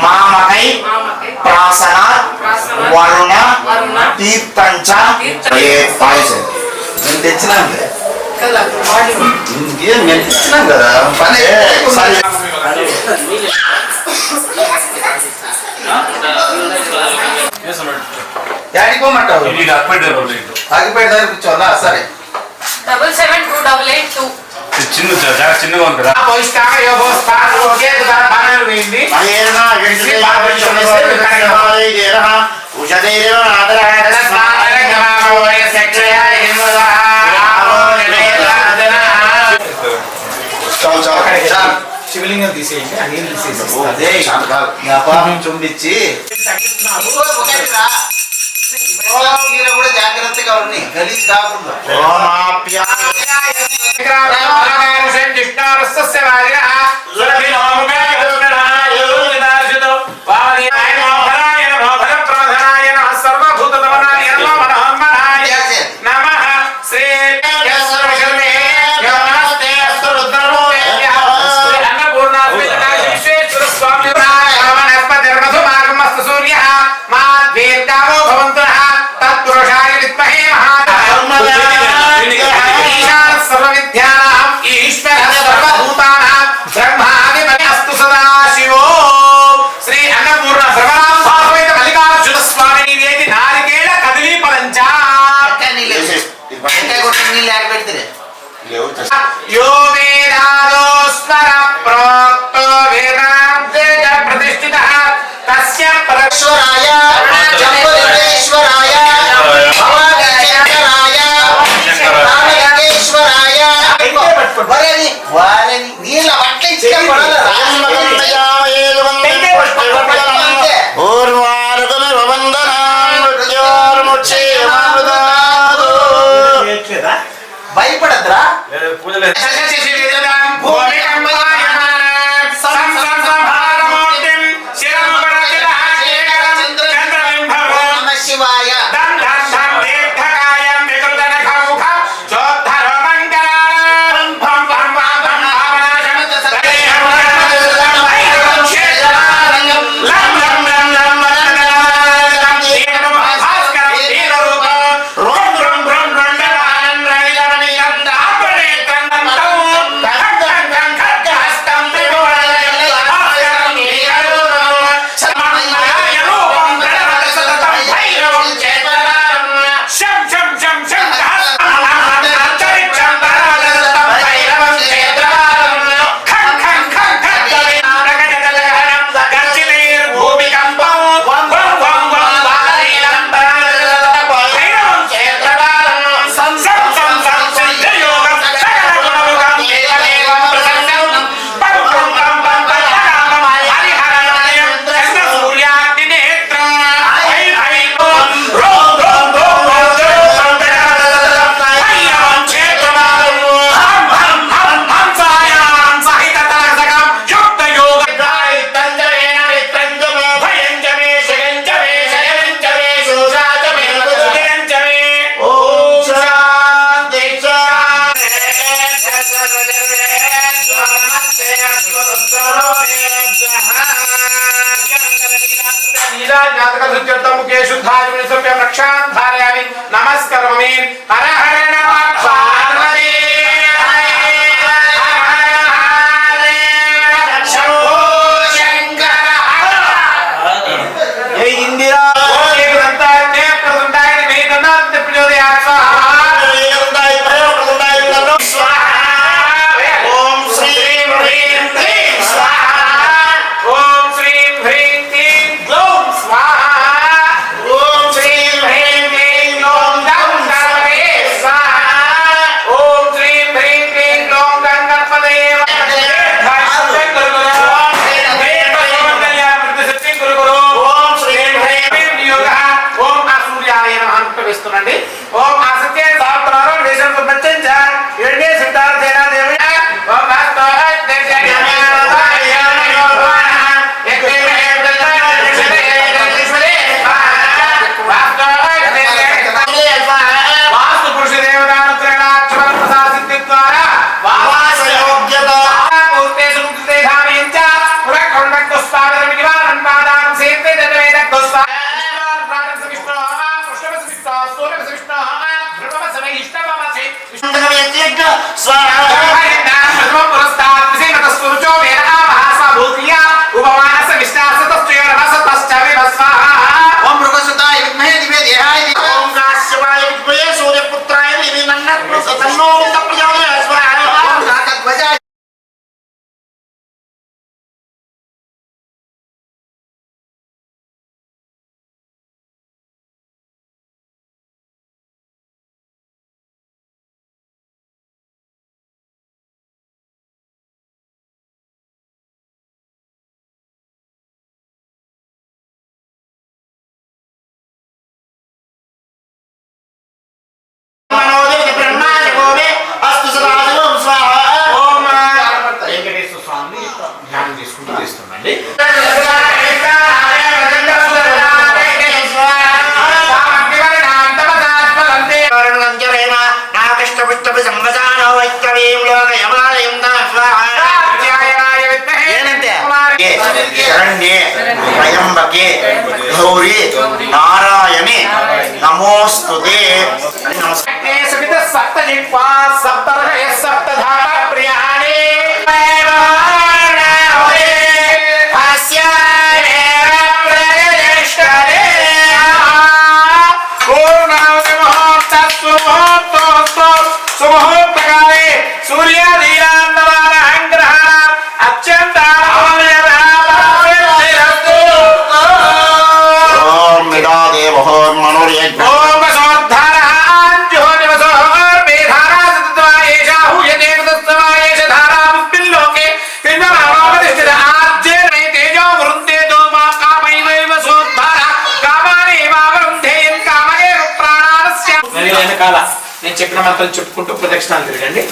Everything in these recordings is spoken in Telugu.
మామకై ప్రాసన వరుణ తీర్థంచ పాయసం నేను తెచ్చినాం నేను తెచ్చినాం కదా పని యాడికోమంటావు అగ్గిపేట దగ్గర కూర్చోవాలా సరే 772882 చిన్నగా ఉంటుందా శివలింగం తీసేయండి ఆ నీళ్ళు తీసేసి చుండిచ్చి కూడా జాగ్రత్తగా ఉన్నాయి గలీజ్ కాకుండా భయపడద్రా नमस्करोमि हर हर नमः पार्वती शंभो शंकर ये इंदिरा एक दंता ने प्रसन्नाय ने दंत प्रचोदयात् स्वाहा ओम श्री ह्रीं क्लीं स्वाहा ओम श्री ह्रीं क्लीं ग्लौं स्वाहा ओम श्री ह्रीं क्लीं ग्लौं गं सर्वे स्वाहा त्र्यंबके गौरी नारायणे नमोस्तुते। నేను చెప్పిన మాత్రం చెప్పుకుంటూ ప్రదక్షిణాలు తిరగండి.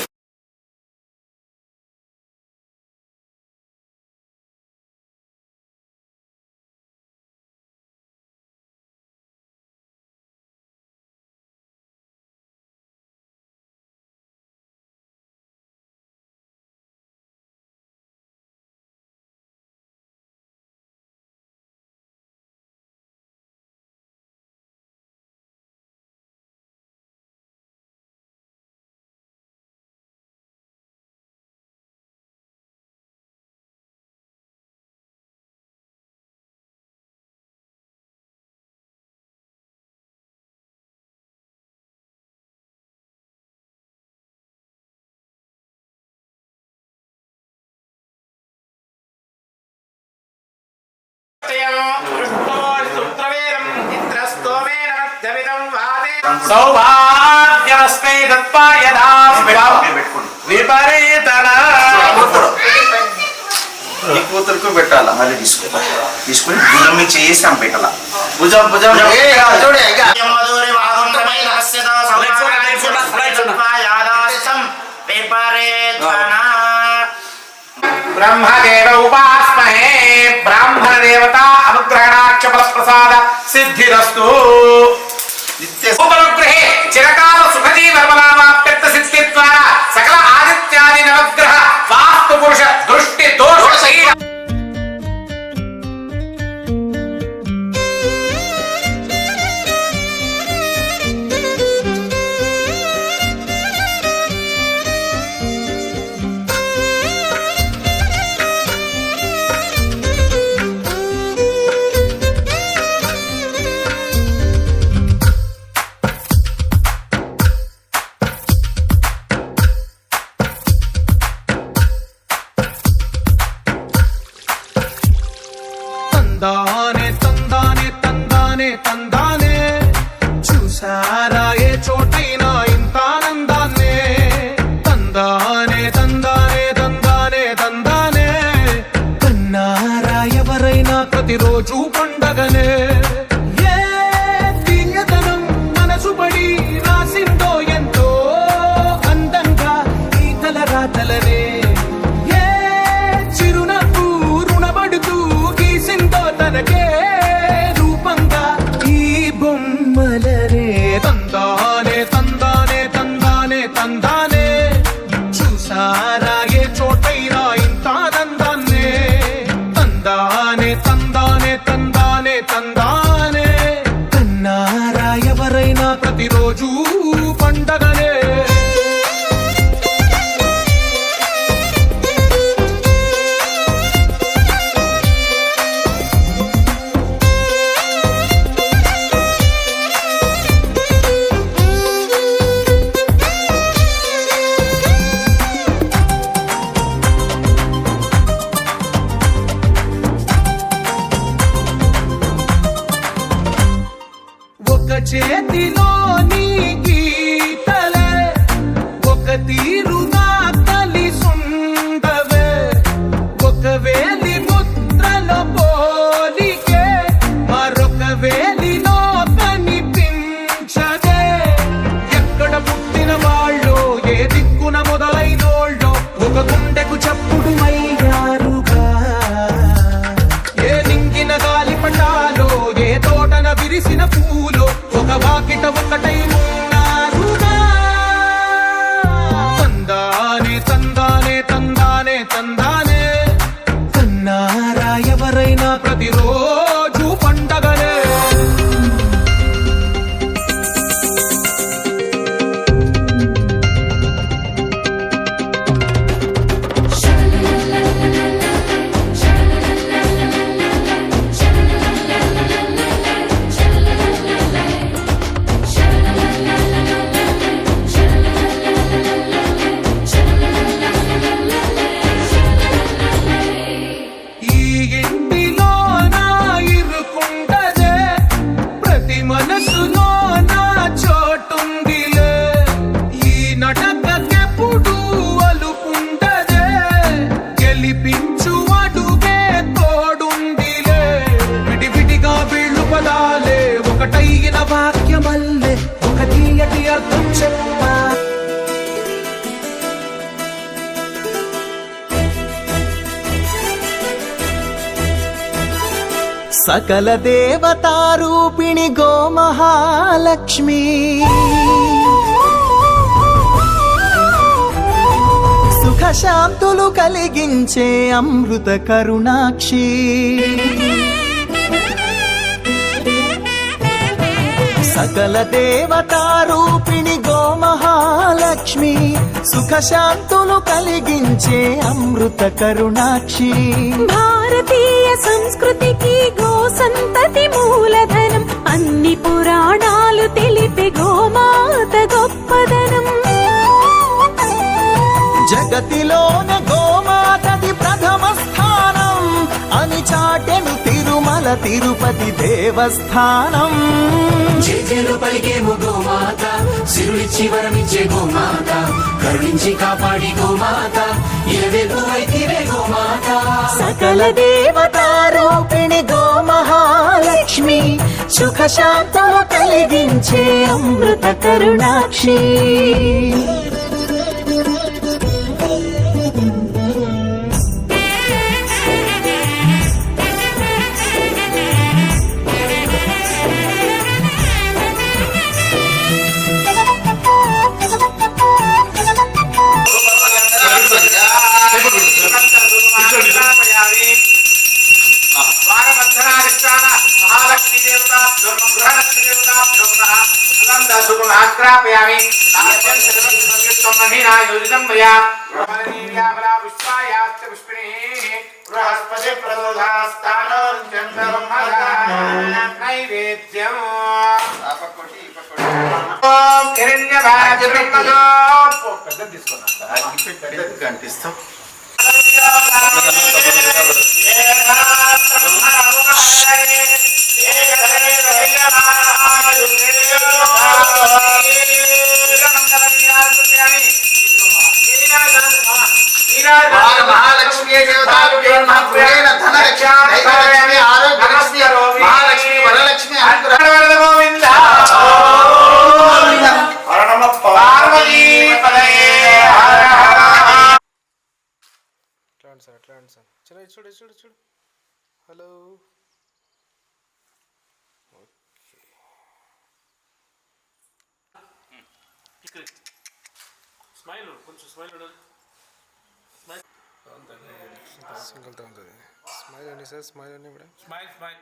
సౌభాగ్యమస్మై దత్వా యదా విపరీతన ఈ కూతురుకు పెట్టాలా మళ్ళీ తీసుకుని భుజం మీద చేసి పెట్టాలా భుజం బ్రహ్మదేవ ఉపాస్మహే బ్రాహ్మణ దేవత అనుగ్రహణాక్ష ఫల ప్రసాద సిద్ధిరస్తు. ఉపనుగ్రహే చిరకాల సుఖజీవనామాప్యర్థ సిద్ధి ద్వారా సకల ఆదిత్యాది నవగ్రహ వాస్తు పురుష దృష్టి దోష తందానే తందానే తందానే తందానే చూసారా ఏ చోటైనా ఇంత ఆనందాన్నే తందానే తందానే తందానే తందానే కన్నారా ఎవరైనా ప్రతిరోజు పండగనే ఏ తీయదనం మనసు పడి రాసిందో ఎంతో అందంగా ఈ తల రాతలనే తనకే రూపంగా ఈ బొమ్మలనే తందానే తందానే తందానే తందానే చూసారా ఏ చోటైనా ఇంత ఆనందాన్నే తందానే తందానే తందానే తందానే కన్నారా ఎవరైనా ప్రతిరోజు పండగనే. తీరుగా కలిసుండవే ఒక వేలి ముద్రలో పోలికే మరొక వేలిలో కనిపించదే ఎక్కడ పుట్టిన వాళ్ళు ఏ దిక్కున మొదలైనోళ్ళో ఒక గుండెకు చప్పుడు అయ్యారుగా ఏ నింగిన గాలి పటాలో ఏ తోటన విరిసిన పూలో ఒక వాకిట ఒకటై ఉన్నారుగా తందానే తందానే తందానే తందానే కన్నారా ఎవరైనా ప్రతిరోజు పండగనే ఈ ఇంటిలో నా ఇరుకుండదే ప్రతి మనసులో నా చోటుందిలే ఈ నటకెప్పుడు అలుకుండదే గెలిపించు అడుగే తోడుందిలే విడివిడిగా వీళ్ళు పదాలే ఒకటైన వాక్యమల్లే ఒక తీయటి అర్థం చెప్పా సకల దేవతారూపిణి గోమహాలక్ష్మి సుఖ శాంతులు కలిగించే అమృత కరుణాక్షి సకల దేవతారూపిణి గోమహాలక్ష్మి సుఖ శాంతులు కలిగించే అమృత కరుణాక్షి భారతీయ సంస్కృతికి గో సంతతి మూలధనం అన్ని పురాణాలు తెలిపే గోమాత గొప్పదనం జగతిలోన గోమాతది ప్రథమ స్థానం అని చాటెను తిరుమల తిరుపతి దేవస్థానం జేజేలు పలికేము గోమాత సిరులిచ్చి వరమిచ్చే గోమాత కరుణించి కాపాడి గోమాత ఇలవేపు వైతివే గోమాత సకల దేవతారూపిణి గోమహాలక్ష్మి సుఖ శాంతము కలిగించే అమృత కరుణాక్షి మహాలక్ష్మీ దేవతాభ్యో గృహలక్ష్మీ దేవతాభ్యో సుగంధ సుగుణాగ్రాపయామి యోజితం మయా బ్రహ్మణీయామలా పుష్పాయాశ్చ పుష్పిణీః బృహస్పతి ప్రదోషాస్తానోర్జంతరం నైవేద్యం ఓం హిరణ్యభాజ బ్రహ్మదో పెద్దది తీసుకున్నాం కనిపిస్తాం మహాలక్ష్మీ దేవతాభ్యో నమః ధనలక్ష్మీ ధైర్యలక్ష్మీ ఆరోగ్యలక్ష్మీ మహాలక్ష్మీ వరలక్ష్మీ గోవింద పార్వతీ పదయే హర హర అట్లాంటి సార్ చలో చూడు చూడు చూడు హలో స్మైల్ కొంచెం స్మైల్ సింగిల్తో ఉంటుంది స్మైల్ అండి సార్ స్మైల్ అండి ఇప్పుడు స్మైల్ స్మైల్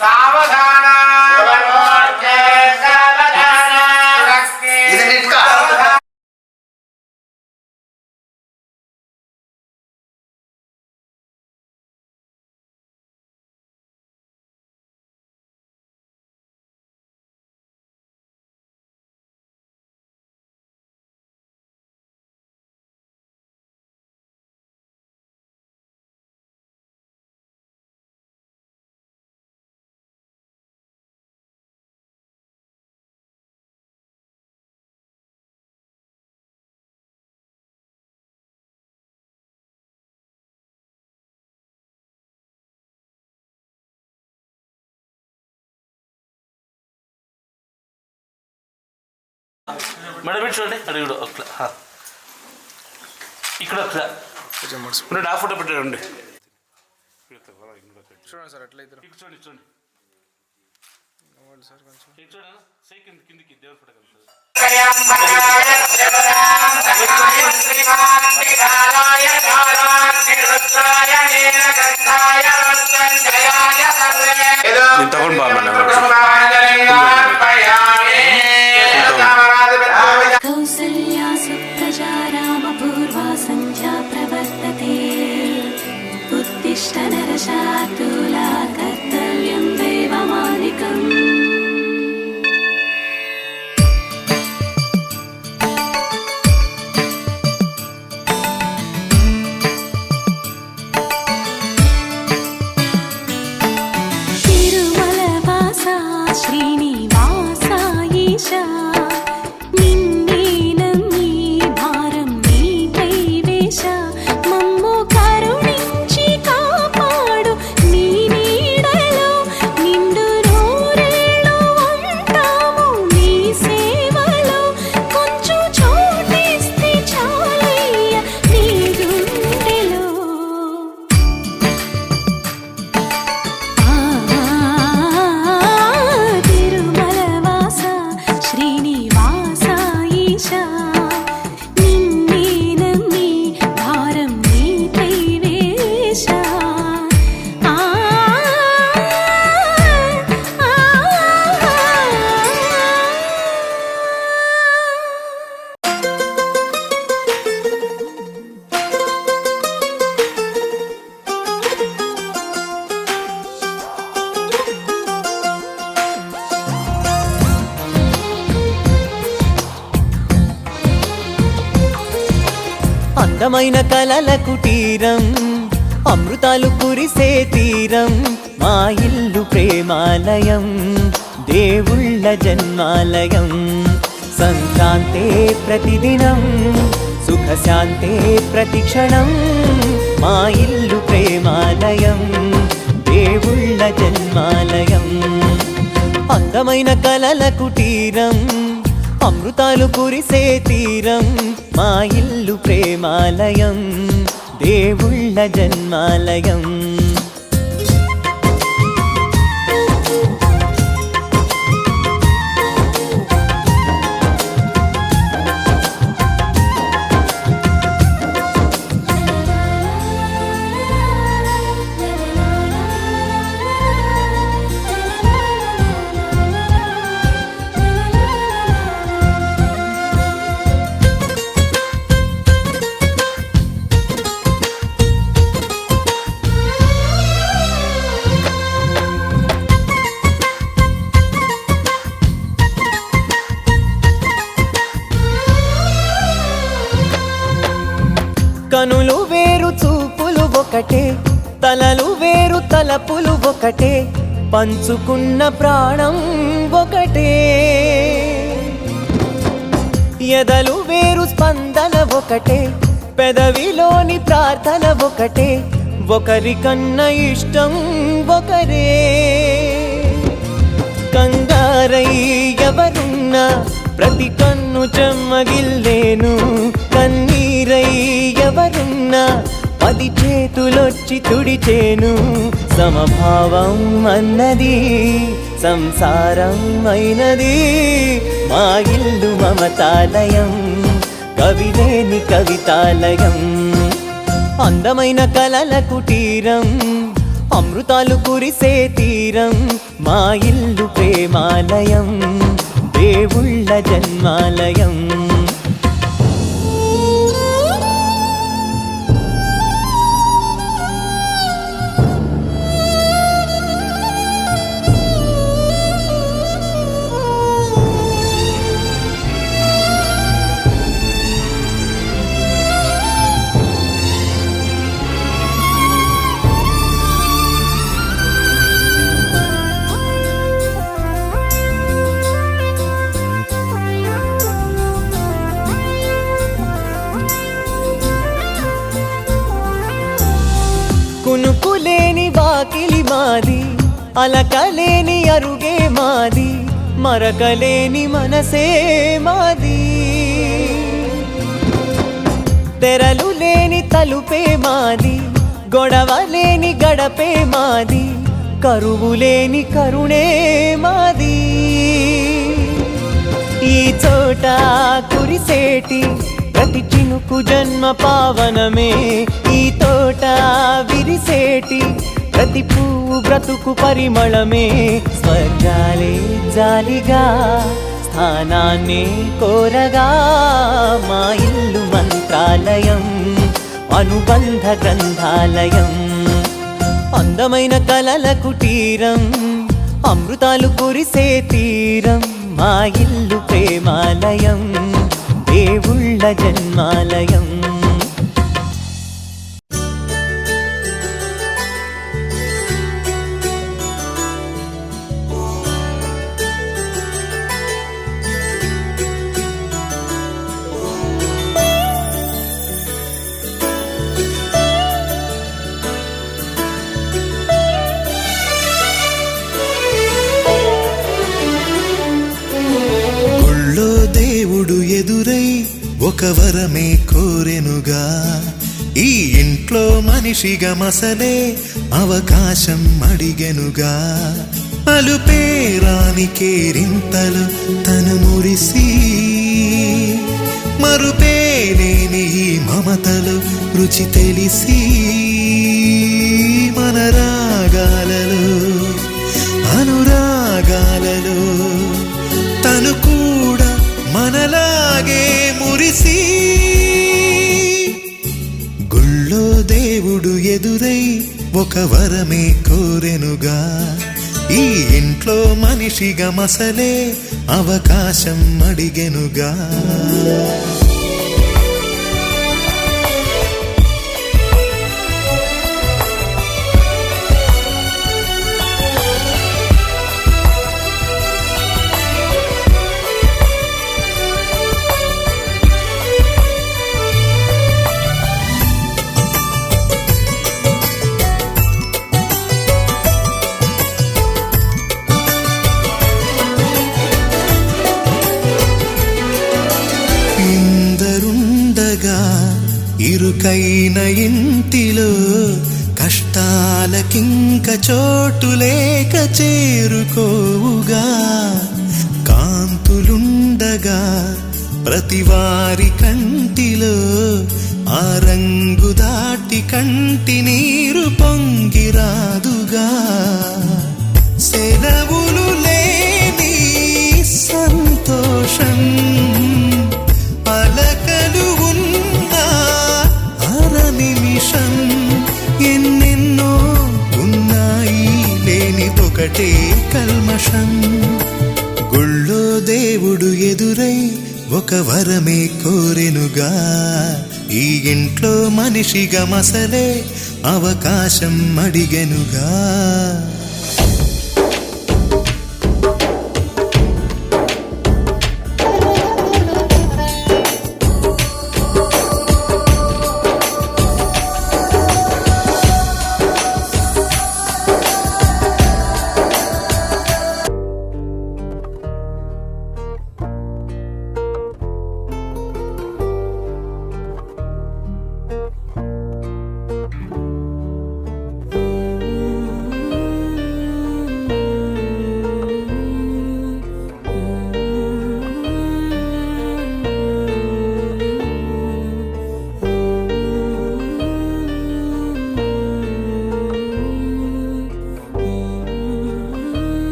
సావధాన మెడ చూడండి అడుగుడు ఒకలా ఇక్కడ ఒకలా కొంచెం మడుసు ఉండండి ఆ ఫోటో పెట్టండి చూడండి సార్ అట్లా ఇద్దరు చూడండి చూడండి సార్ కొంచెం చూడండి సై కిందికి దేవుడి ఫోటో కలుగుతుంది కౌసల్యా సుప్రజా రామ పూర్వా సంధ్యా ప్రవర్తతే ఉత్తిష్ట నరశార్దూలా కర్తవ్యం దైవమానికం. తిరుమల వాసా శ్రీనివాసా ఈశా అందమైన కలల కుటీరం అమృతాలు కురిసే తీరం మా ఇల్లు ప్రేమాలయం దేవుళ్ళ జన్మాలయం సంక్రాంతే ప్రతిదినం సుఖశాంతే ప్రతిక్షణం మా ఇల్లు ప్రేమాలయం దేవుళ్ళ జన్మాలయం అందమైన కలల కుటీరం అమృతాలు కురిసే తీరం మా ఇల్లు ప్రేమాలయం దేవుళ్ళ జన్మాలయం కనులు వేరు చూపులు ఒకటే తలలు వేరు తలపులు ఒకటే పంచుకున్న ప్రాణం ఒకటే ఎదలు వేరు స్పందన ఒకటే పెదవిలోని ప్రార్థన ఒకటే ఒకరికన్నా ఇష్టం ఒకరే కంగారై ఎవరున్నా ప్రతి కన్ను చెమ్మగిల్లేను కన్నీరై ఎవరున్నా 10 చేతులొచ్చి తుడిచేను సమభావం అన్నది సంసారం అయినది మా ఇల్లు మమతాలయం కవిలేని కవితాలయం అందమైన కలల కుటీరం అమృతాలు కురిసే తీరం మా ఇల్లు ప్రేమాలయం దేవుళ్ళ జన్మాలయం కునుకులేని వాకిలి మాది అలకలేని అరుగే మాది మరకలేని మనసే మాది తెరలు లేని తలుపే మాది, గొడవ లేని గడపే మాది, కరువు లేని కరుణే మాది. ఈ చోట కురిసేటి ప్రతి చినుకు జన్మ పావనమే, ఈ తోట విరిసేటి ప్రతి పువ్వు బ్రతుకు పరిమళమే. స్వర్గాలే జాలిగా స్థానాన్ని కోరగా, మా ఇల్లు మంత్రాలయం, అనుబంధ గ్రంథాలయం, అందమైన కలల కుటీరం, అమృతాలు కురిసే తీరం. మా ఇల్లు ప్రేమాలయం, దేవుళ్ళ జన్మాలయం. దేవుడు ఎదురై ఒక వరమే కోరెనుగా, ఈ ఇంట్లో మనిషిగా మసలే అవకాశం అడిగెనుగా. అలుపేరాని కేరింతలు తను మురిసి, మరుపేలేని ఈ మమతలు రుచి తెలిసి, మన రాగాలలో అనురాగాలలో తను కూడా మనలాగే మురిసి. గుళ్ళో దేవుడు ఎదురై ఒక వరమే కోరెనుగా, ఈ ఇంట్లో మనిషిగా మసలే అవకాశం అడిగెనుగా. ఇరుకైన ఇంటిలో కష్టాలకింక చోటు లేక చేరుకోవుగా. కాంతులుండగా ప్రతివారి కంటిలో ఆ రంగు దాటి కంటి నీరు పొంగిరాదుగా. సెలవులు లేని సంతోషం పలకలు ఉన్నా అర నిమిషం, ఎన్నెన్నో ఉన్నాయి లేనిదొకటే కల్మషం. గుళ్ళో దేవుడు ఎదురై ఒక వరమే కోరెనుగా, ఈ ఇంట్లో మనిషిగా మసలే అవకాశం అడిగెనుగా.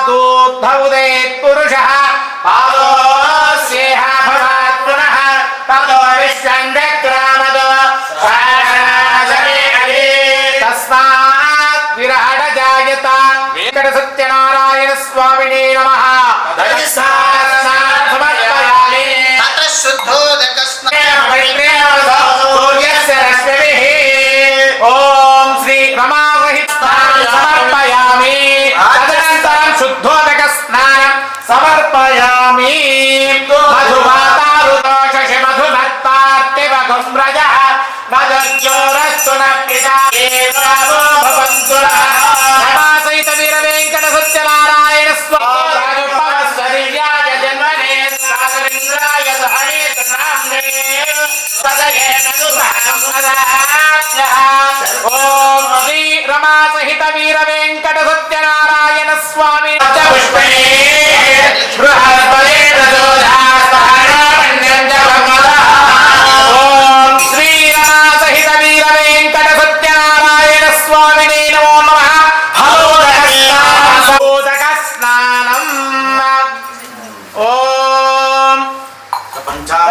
तूद्धौदेत् पुरुषः पादोऽस्येह भवात् पुनः ततो विश्वं व्यक्रामदो तस्मात् विराड जायत वेंकटसत्यनारायण स्वामिने नमः समर्पयामि तत्र शुद्धोदक सूर्यस्य रश्मिभिः ॐ श्री रमावहितानि समर्पयामि तदनन्तरं शुद्धोदक स्नानं समर्पयामि मधुमातारुदोषि मधुमत्तार्तिवघुम्रजः मदज्योरस्तु न पिता एवावो भवन्तु नः रमासहित वीरवेङ्कटसत्यनारायण स्वामी राजोपमस्य दिव्याय जन्मने सागरेन्द्राय सहने नाम्ने तदये ननुभागं ददाम्यः ॐ श्री रमासहित वीरवेङ्कटसत्यनारायण स्वामी पुष्पे बृहस्पते प्रचोदयात्महारामण्यं च भगवतः ॐ श्री रमासहित वीरवेङ्कटसत्यनारायण स्वामिने नमो नमः हलोदक स्नानम् ॐ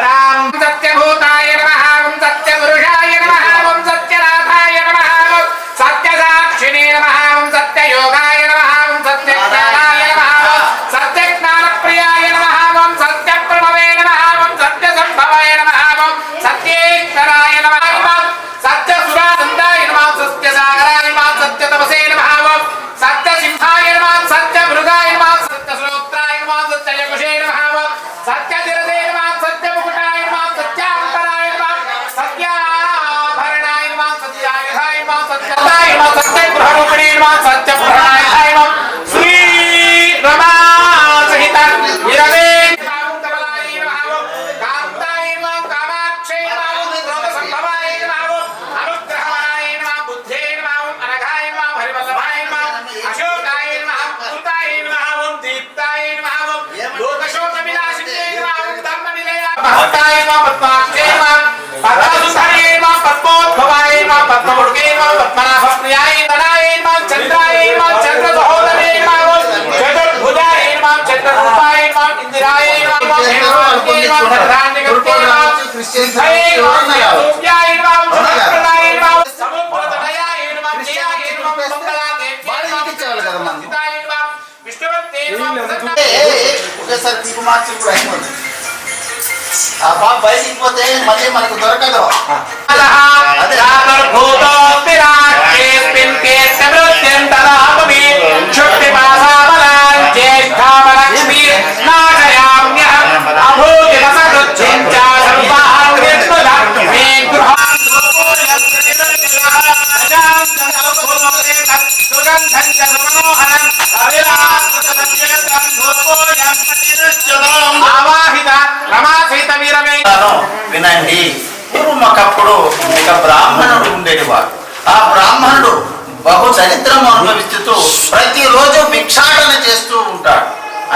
राम सत्यभूताय नमः ओम सत्यपुरुषाय नमः ओम सत्यनाथाय नमः ओम सत्यसाक्षिणे नमः ओम सत्ययोगाय नमः ओम सत्यज्ञानाय नमः ओम सत्यज्ञानप्रियाय नमः ओम सत्यप्रणवे नमः ओम सत्यसंभवाय नमः ओम सत्येश्वराय नमः ओम सत्यसुरानन्दाय नमः सत्यसागराय नमः सत्यतपसे नमः ओम सत्यसिंहाय नमः सत्यमृगाय नमः सत्यश्रोत्राय नमः सत्ययकुशे नमः ओम सत्यधिरते नमः सत्यमुकुटाय नमः सत्यान्तराय नमः सत्याभरणाय नमः सत्यायुधाय नमः सत्यदाय नमः सत्यगृहरूपिणे नमः सत्यपुराणाय नमः श्री रमासहित वीरवेङ्कटकमलाय नमः कान्ताय नमः कामाक्षे नमः लोकसम्भवाय नमः अनुग्रहवराय नमः बुद्धे नमः अनघाय नमः हरिवल्लभाय नमः अशोकाय नमः कृताय नमः दीप्ताय नमः लोकशोकविनाशिने नमः धर्मनिलयाय भक्ताय नमः पद्माक्षे नमः पद्मसुधरे नमः पद्मोद्भवाय नमः पद्ममुखे नमः पद्मनाभप्रियाय नमः चन्द्राय नमः चन्द्रसहोदरे नमः चतुर्भुजाय नमः चन्द्ररूपाय नमः इन्दिराय नमः हेमवत्यै नमः धराण्यकृत्यै नमः सिद्धाय नमः सूर्याय नमः सुभद्रदाय नमः समुद्रतनयाय नमः जयाय नमः मंगलादेव्यै नमः सिद्धाय नमः विष्णुवत्यै नमः ఒకేసారి తీపు మార్చి కూడా అయిపోతుంది ఆ బాబు బయటికి పోతే మళ్ళీ మనకు దొరకదు ఆవాహిత రమాసహిత వీరవేంకట వినండి. పూర్వం ఒకప్పుడు ఒక బ్రాహ్మణుడు ఉండేవాడు. ఆ బ్రాహ్మణుడు బహు దరిద్రము అనుభవిస్తూ ప్రతిరోజు భిక్షాటన చేస్తూ ఉంటాడు.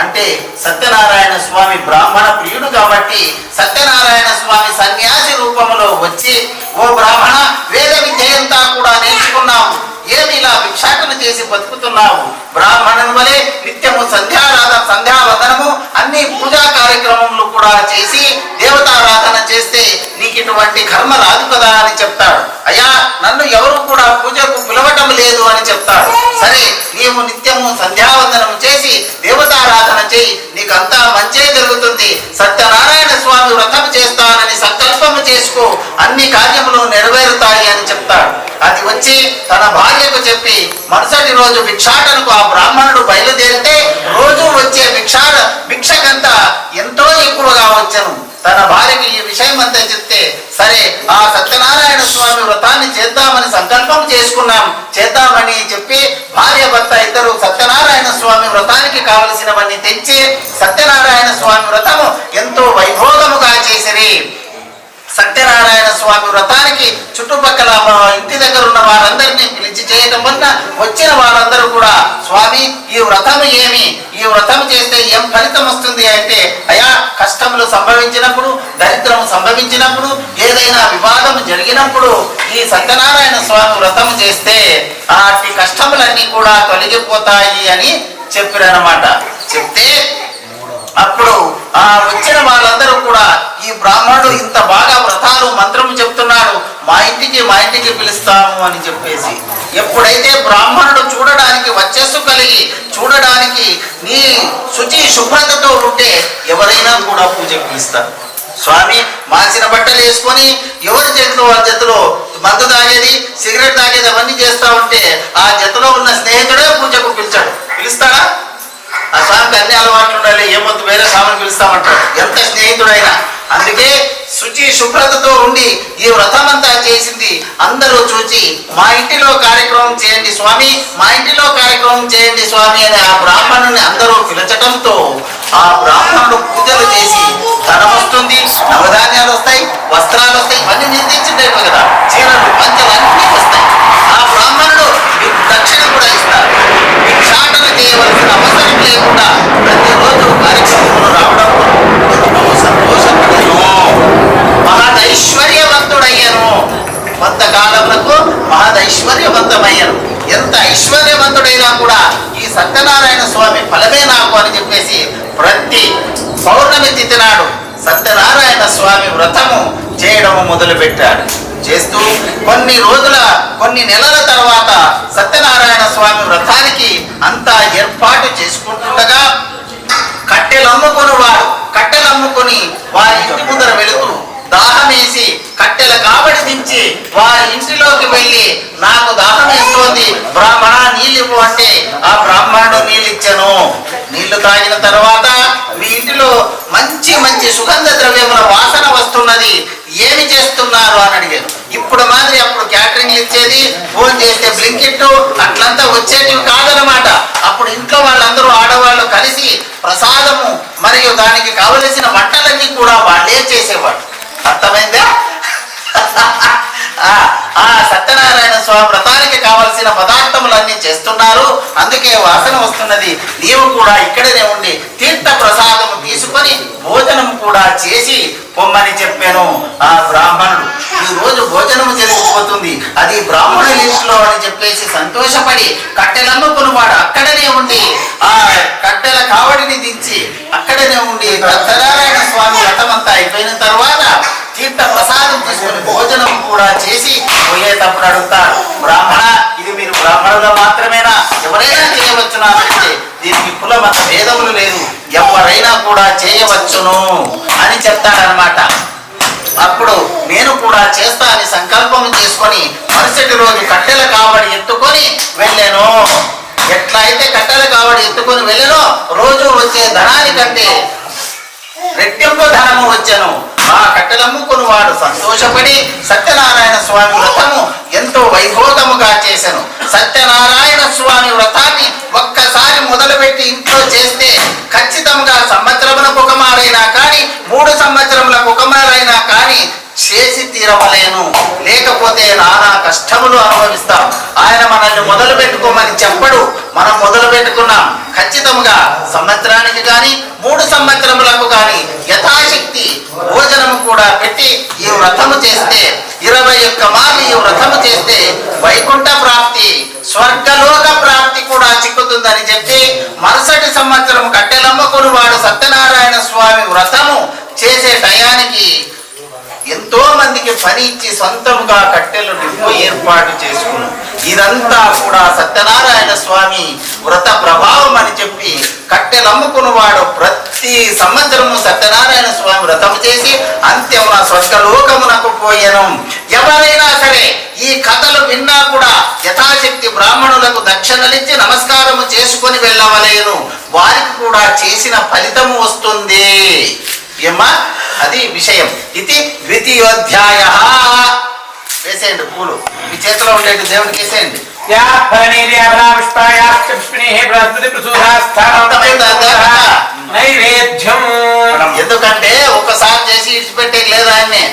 అంటే సత్యనారాయణ స్వామి బ్రాహ్మణ ప్రియుడు కాబట్టి సత్యనారాయణ స్వామి సన్యాసి రూపంలో వచ్చి, ఓ బ్రాహ్మణ, వేద విద్యంతా కూడా నేర్చుకున్నావు, ఏమి ఇలా భిక్షాటన చేసి బతుకుతున్నావు? బ్రాహ్మణుని వలె నిత్యము సంధ్యావందనము అన్ని పూజా కార్యక్రమములు కూడా చేసి దేవతారాధన చేస్తే నీకు ఇటువంటి కర్మ రాదు కదా అని చెప్తాడు. అయ్యా, నన్ను ఎవరు కూడా పూజకు పిలవటం లేదు అని చెప్తాడు. సరే, నీవు నిత్యము సంధ్యావందనము చేసి దేవతారాధన చేయి, నీకంతా మంచే జరుగుతుంది. సత్యనారాయణ స్వామి వ్రతం చేస్తానని సంకల్పము చేసుకో, అన్ని కార్యములు నెరవేరుతాయి అని చెప్తాడు. అది వచ్చి తన భార్యకు చెప్పి మరుసటి రోజు భిక్షాటనకు ఆ బ్రాహ్మణుడు బయలుదేరితే రోజు వచ్చే భిక్షకంతా ఎంతో ఎక్కువగా వచ్చను. తన భార్యకి ఈ విషయం అంతా చెప్తే, సరే ఆ సత్యనారాయణ స్వామి వ్రతాన్ని చేద్దామని సంకల్పం చేద్దామని చెప్పి భార్య భర్త ఇద్దరు సత్యనారాయణ స్వామి వ్రతానికి కావలసినవన్నీ తెచ్చి సత్యనారాయణ స్వామి వ్రతము ఎంతో వైభోగముగా చేసిరి. సత్యనారాయణ స్వామి వ్రతానికి చుట్టుపక్కల ఇంటి దగ్గర ఉన్న వారందరినీ పిలిచి చేయటం వల్ల వచ్చిన వారందరూ కూడా, స్వామి ఈ వ్రతం ఏమి, ఈ వ్రతం చేస్తే ఏం ఫలితం వస్తుంది అంటే, అయ్యా కష్ట కష్టములు సంభవించినప్పుడు, దరిద్రము సంభవించినప్పుడు, ఏదైనా వివాదం జరిగినప్పుడు ఈ సత్యనారాయణ స్వామి వ్రతం చేస్తే అట్టి కష్టములన్నీ కూడా తొలగిపోతాయి అని చెప్పారన్నమాట. చెప్తే అప్పుడు ఆ వచ్చిన వాళ్ళందరూ కూడా ఈ బ్రాహ్మణుడు ఇంత బాగా వ్రతాలు మంత్రము చెప్తున్నాడు, మా ఇంటికి పిలుస్తాము అని చెప్పేసి ఎప్పుడైతే బ్రాహ్మణుడు చూడడానికి వచ్చేసు కలిగి చూడడానికి నీ శుచి శుభ్రతతో ఉంటే ఎవరైనా కూడా పూజకు పిలుస్తారు. స్వామి మాసిన బట్టలు వేసుకొని ఎవరి చేతిలో వాళ్ళ జతలో మందు తాగేది, సిగరెట్ తాగేది అవన్నీ చేస్తా ఉంటే ఆ జతలో ఉన్న స్నేహితుడే పూజకు పిలుస్తాడా? ఆ స్వామికి అన్ని అలవాట్లు ఉండాలి, ఏమొద్దు వేరే స్వామిని పిలుస్తామంటాడు ఎంత స్నేహితుడైనా. అందుకే శుచి శుభ్రతతో ఉండి ఈ వ్రతమంతా చేసింది అందరూ చూచి మా ఇంటిలో కార్యక్రమం చేయండి స్వామి, మా ఇంటిలో కార్యక్రమం చేయండి స్వామి అని ఆ బ్రాహ్మణుని అందరూ పిలచటంతో ఆ బ్రాహ్మణుడు పూజలు చేసి ధనం వస్తుంది, నవధాన్యాలు వస్తాయి, వస్త్రాలు వస్తాయి, ఇవన్నీ నిర్దించిండేవి కదా, చీరలు పంచలు అన్నీ వస్తాయి. ఆ బ్రాహ్మణుడు దక్షిణ కూడా ఇస్తారు. భిక్షాటన చేయవలసిన అవసరం లేకుండా ప్రతిరోజు కార్యక్రమంలో రావడం సంతోషపడను, మహదైశ్వర్యవంతుడయ్యను. కొంతకాలములకు మహదైశ్వర్యవంతమయ్యను. ఎంత ఐశ్వర్యవంతుడైనా కూడా ఈ సత్యనారాయణ స్వామి ఫలమే నాకు అని చెప్పేసి ప్రతి పౌర్ణమి తిథి నాడు సత్యనారాయణ స్వామి వ్రతము చేయడము మొదలుపెట్టాడు. చేస్తూ కొన్ని నెలల తర్వాత సత్యనారాయణ స్వామి వ్రతానికి అంతా ఏర్పాటు చేసుకుంటుండగా కట్టెలమ్ముకొని వారి ఇంటి ముందర వెళుతూ దాహం వేసి కట్టెల కాబడి దించి వారి ఇంటిలోకి వెళ్ళి నాకు దాహం వేస్తోంది బ్రాహ్మణ నీళ్ళు అంటే ఆ బ్రాహ్మణుడు నీళ్ళు ఇచ్చాను. నీళ్లు తాగిన తర్వాత మీ ఇంటిలో మంచి మంచి సుగంధ ద్రవ్యముల వాసన వస్తున్నది, ఏమి చేస్తున్నారు అని అడిగాను. ఇప్పుడు మాదిరి అప్పుడు క్యాటరింగ్లు ఇచ్చేది, ఫోన్ చేస్తే బ్లింకిట్ అట్లంతా వచ్చేటివి కాదనమాట. అప్పుడు ఇంట్లో వాళ్ళందరూ ఆడవాళ్ళు కలిసి ప్రసాదము మరియు దానికి కావలసిన వంటలన్నీ కూడా వాళ్ళే చేసేవాడు. అర్థమైందా? ఆ సత్యనారాయణ స్వామి వ్రతానికి కావలసిన పదార్థములన్నీ చేస్తున్నారు, అందుకే వాసన వస్తున్నది. నీవు కూడా ఇక్కడనే ఉండి తీర్థ ప్రసాదము తీసుకొని భోజనం కూడా చేసి పొమ్మని చెప్పాను. ఆ బ్రాహ్మణుడు ఈ రోజు భోజనము జరిగిపోతుంది, అది బ్రాహ్మణుల ఇంట్లో అని చెప్పేసి సంతోషపడి కట్టెలమ్ముకుని వాడు అక్కడనే ఉండి ఆ కట్టెల కావడిని దించి అక్కడనే ఉండి సత్యనారాయణ స్వామి వ్రతమంతా అయిపోయిన తర్వాత తీర్థ ప్రసాదం తీసుకుని భోజనం కూడా చేసి పోయేటప్పుడు అడుగుతారు, బ్రాహ్మణ ఇది మీరు బ్రాహ్మణులు మాత్రమేనా, ఎవరైనా చేయవచ్చునా అంటే దీనికి కుల మత భేదములు లేదు, ఎవరైనా కూడా చేయవచ్చును అని చెప్తాడనమాట. అప్పుడు నేను కూడా చేస్తా అని సంకల్పం చేసుకొని మరుసటి రోజు కట్టెల కావడి ఎత్తుకొని వెళ్ళాను. ఎట్లా అయితే కట్టెల కావడి ఎత్తుకొని వెళ్ళానో రోజు వచ్చే ధనానికంటే రెట్టింపు ధనము వచ్చాను. ఆ కట్టెలమ్ముకుని వాడు సంతోషపడి సత్యనారాయణ స్వామి వ్రతము ఎంతో వైభోగముగా చేశాను. సత్యనారాయణ స్వామి వ్రతాన్ని ఒక్కసారి మొదలుపెట్టి ఇంట్లో చేస్తే ఖచ్చితంగా సంవత్సరములకు ఒక మారైనా కానీ 3 సంవత్సరములకు ఒక మారైనా కానీ చేసి తీరవలేను, లేకపోతే నానా కష్టములు అనుభవిస్తాం. ఆయన మనల్ని మొదలు పెట్టుకోమని చెప్పడు, మనం మొదలు పెట్టుకున్నాం. ఖచ్చితంగా సంవత్సరానికి కానీ 3 సంవత్సరములకు కానీ యథాశక్తి భోజనము కూడా పెట్టి ఈ వ్రతము చేస్తే 21 మార్లు ఈ వ్రతము చేస్తే వైకుంఠ ప్రాప్తి, స్వర్గలోక ప్రాప్తి కూడా చిక్కుతుందని చెప్పి మరుసటి సంవత్సరం కట్టెలమ్ముకుని వాడు సత్యనారాయణ స్వామి వ్రతము చేసే టయానికి ఎంతో మందికి పని ఇచ్చి సొంతముగా కట్టెలు డిపో ఏర్పాటు చేసుకున్నాం. ఇదంతా కూడా సత్యనారాయణ స్వామి వ్రత ప్రభావం అని చెప్పి కట్టెలు అమ్ముకున్న వాడు ప్రతి సంవత్సరము సత్యనారాయణ స్వామి వ్రతం చేసి అంత్యమున స్వర్గలోకమునకు పోయెను. ఎవరైనా సరే ఈ కథలు విన్నా కూడా యథాశక్తి బ్రాహ్మణులకు దక్షిణలిచ్చి నమస్కారము చేసుకొని వెళ్ళవలేను, వారికి కూడా చేసిన ఫలితము వస్తుంది. ఏమ్మా అది విషయం. ఇది ద్వితీయోధ్యాయః. వేసేయండి పూలు, మీ చేతిలో ఉండేది దేవుడికి వేసేయండి. ఎందుకంటే ఒకసారి చేసి ఇచ్చిపెట్టే లేదు, ఆయన్ని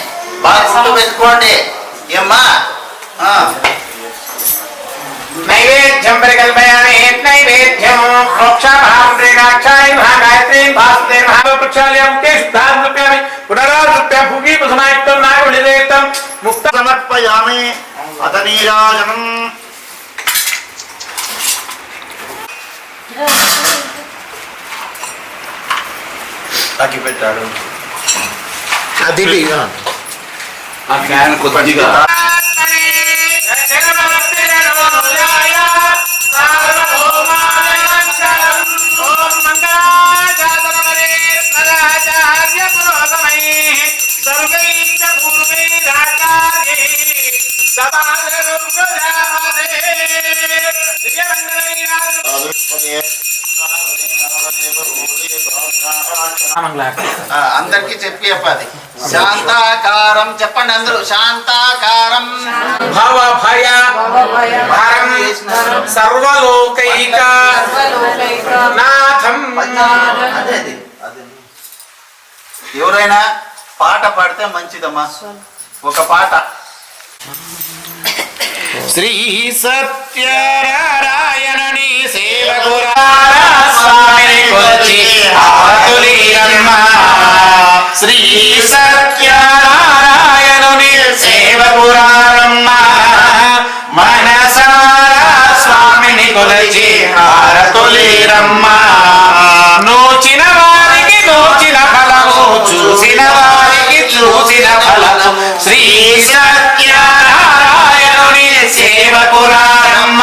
బాగా గుర్తు పెట్టుకోండి. ఏమ్మా నైవేద్యం పరికల్పయామి. నైవేద్యం మోక్షామహాం శ్రీనాక్షాయ మహాగాయత్రీం భాస్వతే మహావృక్షాలయం శుద్ధాత్మ సమర్పయామి అత నీరాజనం తాకి పెట్టాడు. ఆ ఫ్యాన్ కొద్దిగా అందరికి చెప్పి చెప్పాలి. శాంతాకారం చెప్పండి అందరూ. శాంతాకారం భవ భయ హరం సర్వలోకైక నాథం. ఎవరైనా పాట పాడితే మంచిదమ్మా. ఒక పాట. శ్రీ సత్యనారాయణుని సేవకురారా స్వామిని కొలిచి ఆతులీరమ్మ. శ్రీ సత్యనారాయణుని సేవకురారమ్మ మనసారా స్వామిని కొలిచి ఆరతులీరమ్మ. నోచిన వారికి నోచిన ఫలము, చూసిన వారికి చూసిన ఫలము. శ్రీ సత్యనారాయణుని సేవకురారమ్మ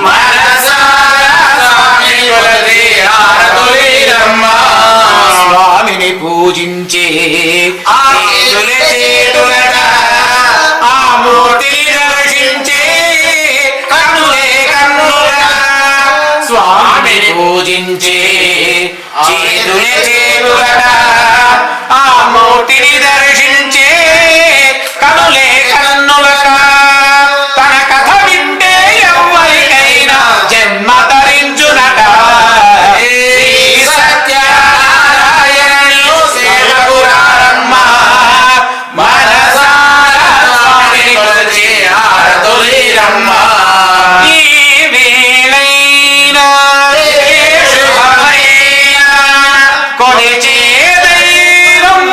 మనసారా స్వామిని కొలిచి ఆరతులీరమ్మ. స్వామిని పూజించే చేతులగా ఆ మూర్తిని దర్శించే కన్నులే కన్నులగా. స్వామిని పూజించే చేతులే చేతులగా ఆ మూర్తిని దర్శించే కనులే కన్నులగా. తన కథ వింటే ఎవ్వరికైనా జన్మ తరించునట. సత్యనారాయణుని సేవకురారమ్మ మనసారా స్వామిని కొలిచి ఆరతులీరమ్మ. ఈ వేళైనా శుభమైనా కొలిచే దైవం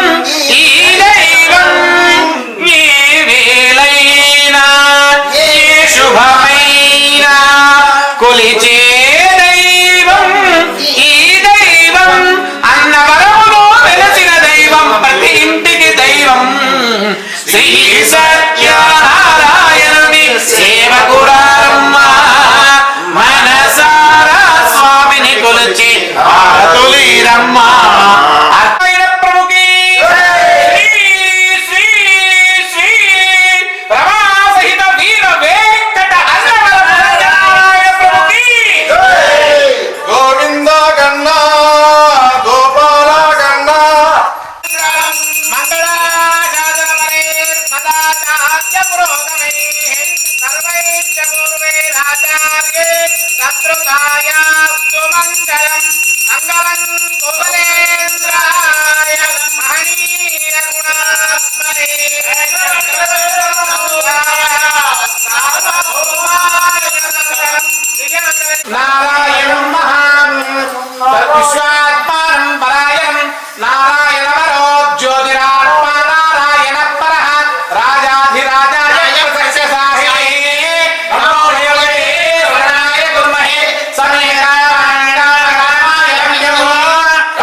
ఈ దైవం. ఈ వేళైనా ఏ శుభమైనా కొలిచే దైవం ఈ దైవం. అన్నవరములో వెలసిన దైవం, ప్రతి ఇంటికి దైవం. శ్రీ సత్యనారాయణుని సేవకురారమ్మ మనసారా స్వామిని కొలిచి ఆతులీరమ్మ. అద్వైత ప్రభుకి శ్రీ శ్రీ శ్రీ రమాసహిత వీర వెంకట అన్నవరప్రదాయ ప్రభుకి గోవింద గన్నా గోపాల గన్నా మంగళాశాసనపరే మదాచార్య పురోగమే సర్వైశ్చ పూర్వైరాచార్యే శత్రుకాయాస్తు మంగళం. మంగళం కువలేంద్రాయ మహనీయ గుణాత్మనే నారాయణం మహాన్ విశ్వాత్మానం పరాయణం. నారాయణ వరో జ్యోతిరాత్మా నారాయణ పరః రాజాధిరాజాయ సస్యసాహినే నమో దేవతే వరణాయ కుర్మహే సమేతాయ రామాయ నమః.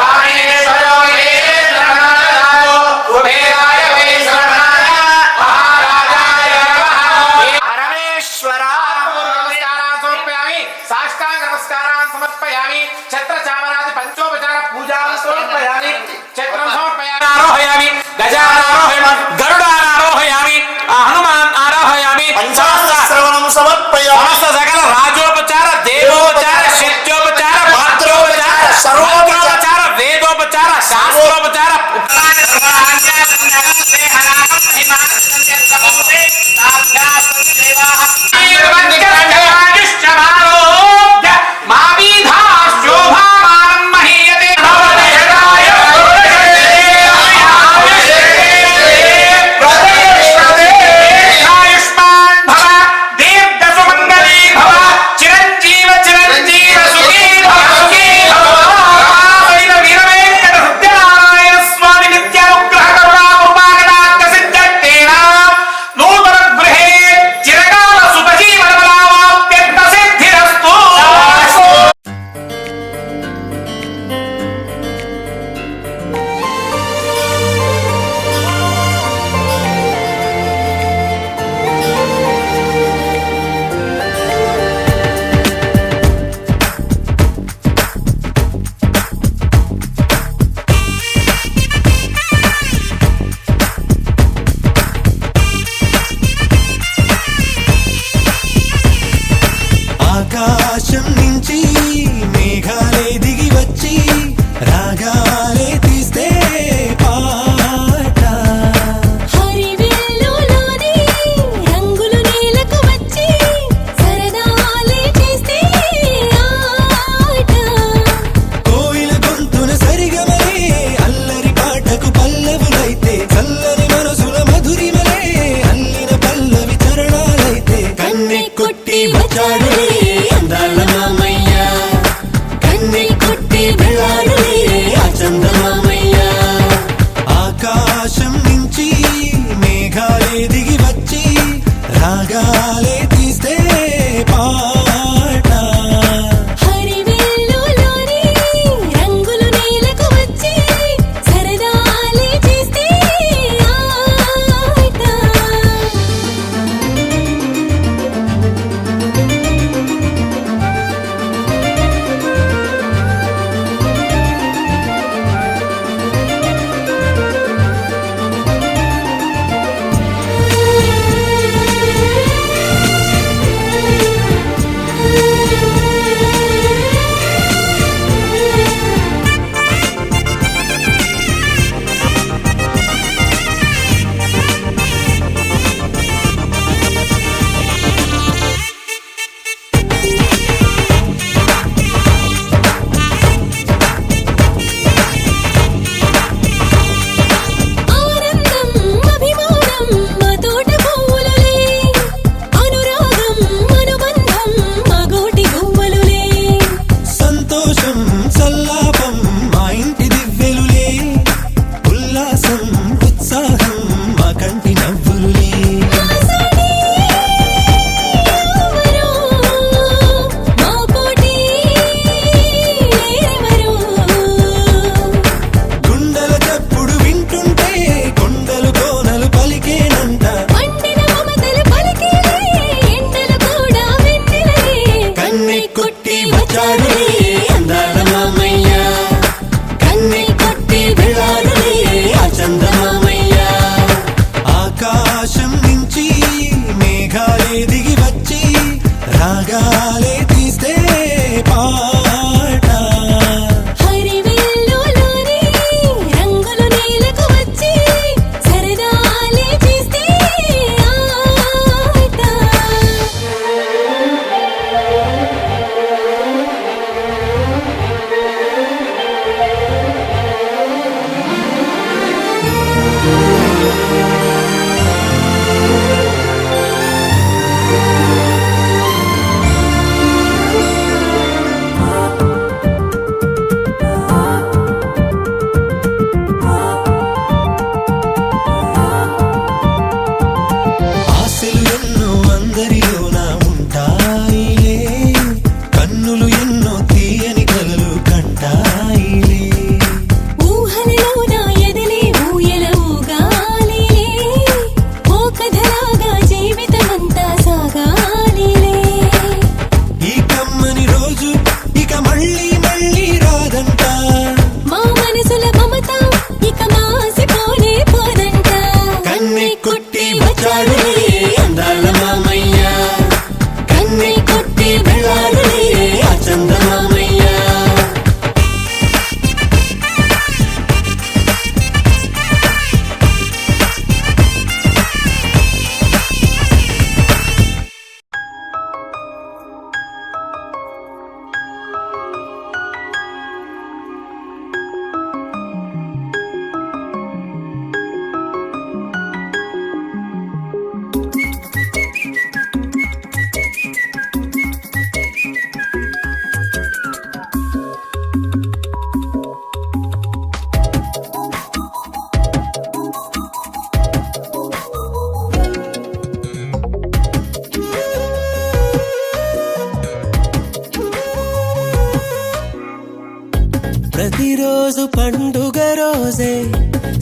ప్రతిరోజు పండుగ రోజే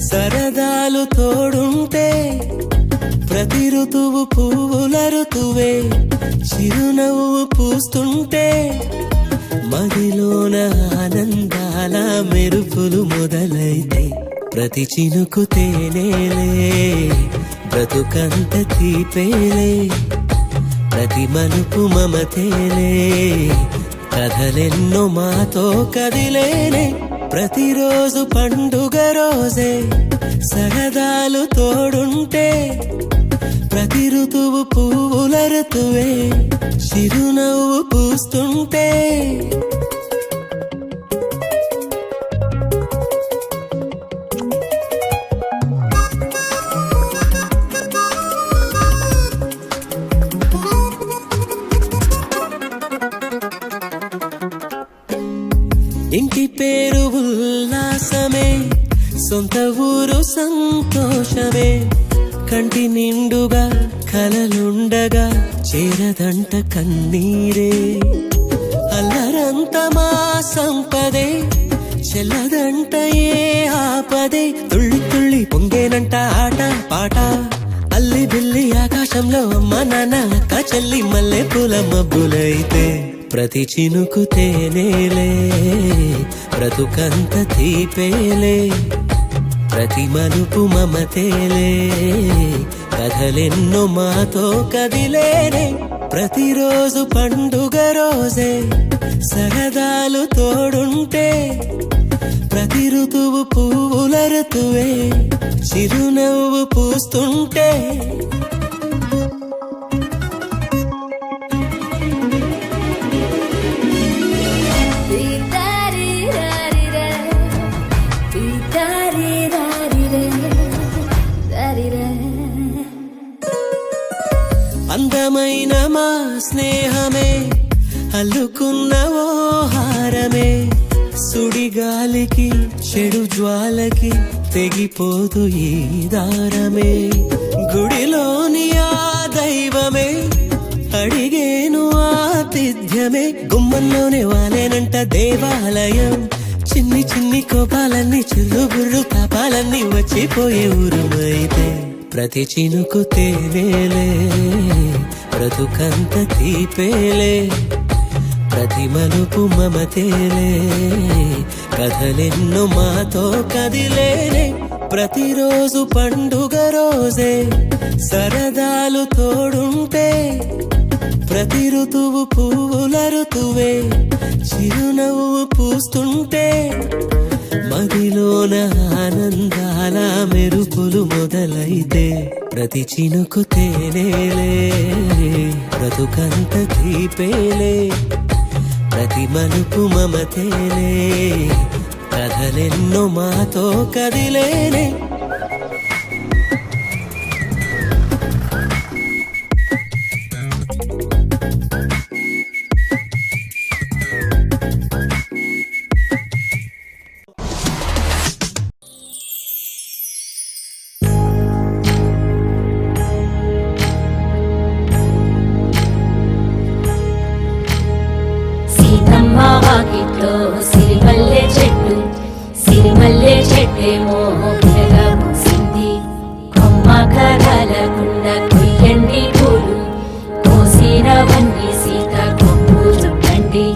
సరదాలు తోడుంటే ప్రతి ఋతువు పువ్వుల ఋతువే చిరునవ్వు పూస్తుంటే మదిలోన ఆనందాల మెరుపులు మొదలైతే ప్రతి చినుకు తేనేలే బ్రతుకంత తీపేలే ప్రతి మలుపు మమతేలే కథలెన్నో మాతో కదిలేనే ప్రతిరోజు పండుగ రోజే సరదాలు తోడుంటే ప్రతి ఋతువు పువ్వుల ఋతువే చిరునవ్వు పూస్తుంటే ఇంటి పేరు ఉల్లాసమే సొంత ఊరు సంతోషమే కంటి నిండుగా కలలుండగా చేరదంట కన్నీరే అల్లరంత మా సంపదే చెల్లదంట ఏ ఆపదే తుళ్ళి తుళ్ళి పొంగేనంట ఆట పాట అల్లి బిల్లి ఆకాశంలో అమ్మ నాన్న అక్క చెల్లి మల్లె పూల మబ్బులైతే ప్రతి చినుకు తేనేలే బ్రతుకంత తీపేలే ప్రతి మలుపు మమతేలే కథలెన్నో మాతో కదిలేనే ప్రతిరోజు పండుగ రోజే సరదాలు తోడుంటే ప్రతి ఋతువు పువ్వుల ఋతువే చిరునవ్వు పూస్తుంటే అందమైన మా స్నేహమే అల్లుకున్న ఓ హారమే సుడిగాలికి చెడు జ్వాలకి తెగిపోదు ఈ దారమే గుడిలోని ఆ దైవమే అడిగేను ఆతిథ్యమే గుమ్మంలోనే వాలేనంట దేవాలయం చిన్ని చిన్ని కోపాలన్నీ చిల్లుబుర్రు తాపాలన్నీ వచ్చిపోయే ఊరుమైతే ప్రతి చినుకు తేనేలే బ్రతుకంత తీపేలే ప్రతి మలుపు మమతేలే కథలెన్నో మాతో కదిలేనే ప్రతిరోజు పండుగ రోజే సరదాలు తోడుంటే ప్రతి ఋతువు పువ్వుల ఋతువే చిరునవ్వు పూస్తుంటే మదిలోన ఆనందాల మెరుపులు మొదలైతే ప్రతి చినుకు తేనేలే బ్రతుకంత తీపేలే ప్రతి మలుపు మమతేలే కథలెన్నో మాతో కదిలేనే సిరిమల్లె చెట్టేమో పిల్లగా పూసింది కొమ్మ కదలకుండా కొయ్యండి పూలు కోసినవన్నీ సీత కొప్పు చుట్టండి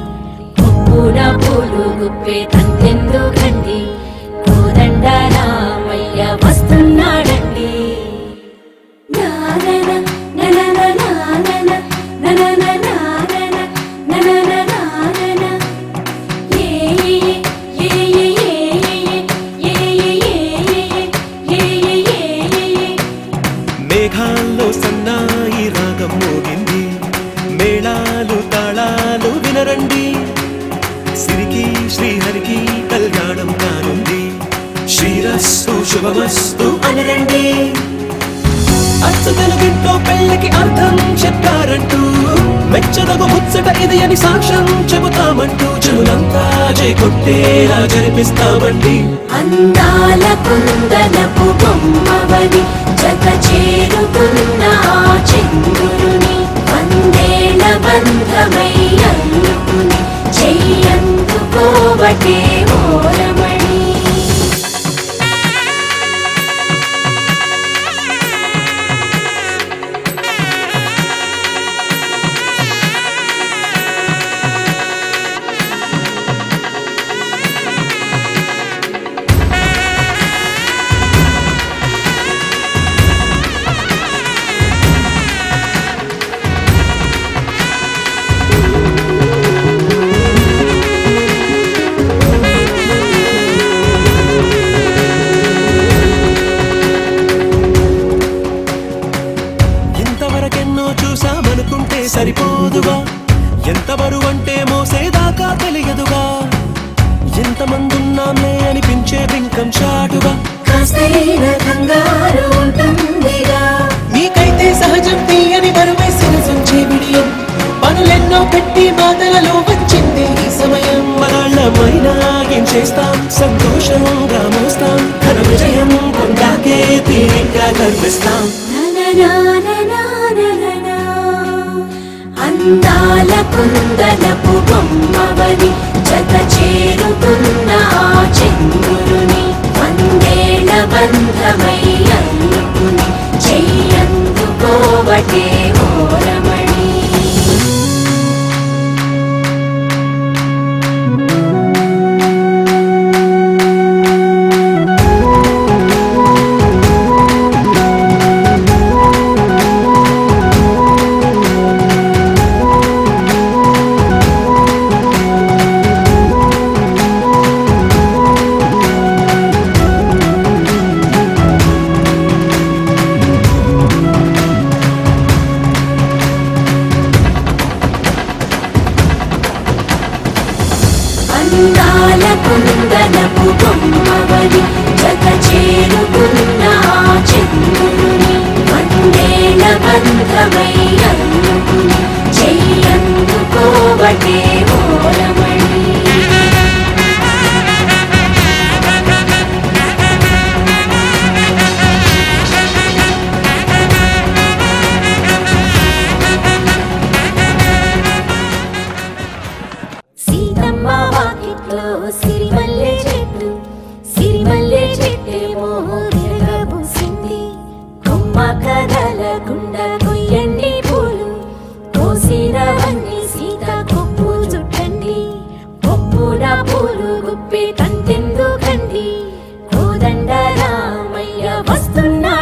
కొప్పున పూలు గుప్పే తంతెందుకండి కోదండ రామయ్య వస్తున్నాడండి నానన ననన నానన ననన నానన ననన నానన మేఘాల్లో సన్నాయి రాగం మోగింది మేళాలు తాళాలు వినరండి సిరికి శ్రీహరికి కళ్యాణం కానుంది శ్రీరస్తు శుభమస్తు అనరండి అచ్చు తెలుగింట్లో పెళ్ళికి అర్థం చెప్పారంటూ మెచ్చదగు ముచ్చట ఇది అని సాక్ష్యం చెబుతామంటూ జనులంతా చేకొట్టేలా జరిపిస్తామండి అందాల కుందనపు బొమ్మవని జత చేరుకున్న చంద్రుని వందేళ్ల బంధమై అల్లుకుని చెయ్యందుకోవటేమో ఓరమణి. ఇంతవరకెన్నో చూసామనుకుంటే సరిపోదుగా, ఎంత బరువంటే మోసేదాకా తెలియదుగా, ఎంతమందున్నామే అనిపించే బింకం చాటుగా, కాస్తైన కంగారు ఉంటుందిగా, నీకైతే సహజం తీయని బరువై సిరసుంచే బిడియం, పనులెన్నో పెట్టి బాధలలో వచ్చింది ఈ సమయం. మనాళ్ళమైనా ఏం చేస్తాం, సంతోషంగా మోస్తాం, ఘన విజయం పొందాకే తీరిగ్గా కనిపిస్తాం. నననాననానననా. అందాల కుందనపు బొమ్మవని జత చేరుతున్న ఆ చంద్రుని, వందేళ్ల బంధమై అల్లుకుని చెయ్యందుకోవటే ఓరమణి. అందాల కుందనపు బొమ్మవని జత చేరుకున్న ఆ చంద్రుని, వందేళ్ల బంధమై అల్లుకుని చెయ్యందుకోవటే ఓరమణి. సీతమ్మ వాకిట్లో సిరిమల్లె చెట్టు, సిరిమల్లె చెట్టేమో తిరగబూసింది, కొమ్మ కదలకుండా కొయ్యండి పూలు, కోసినవన్నీ సీత కొప్పు చుట్టండి, కొప్పున పూలు గుప్పి కంటెందుకండి, కోదండ రామయ్య వస్తున్నా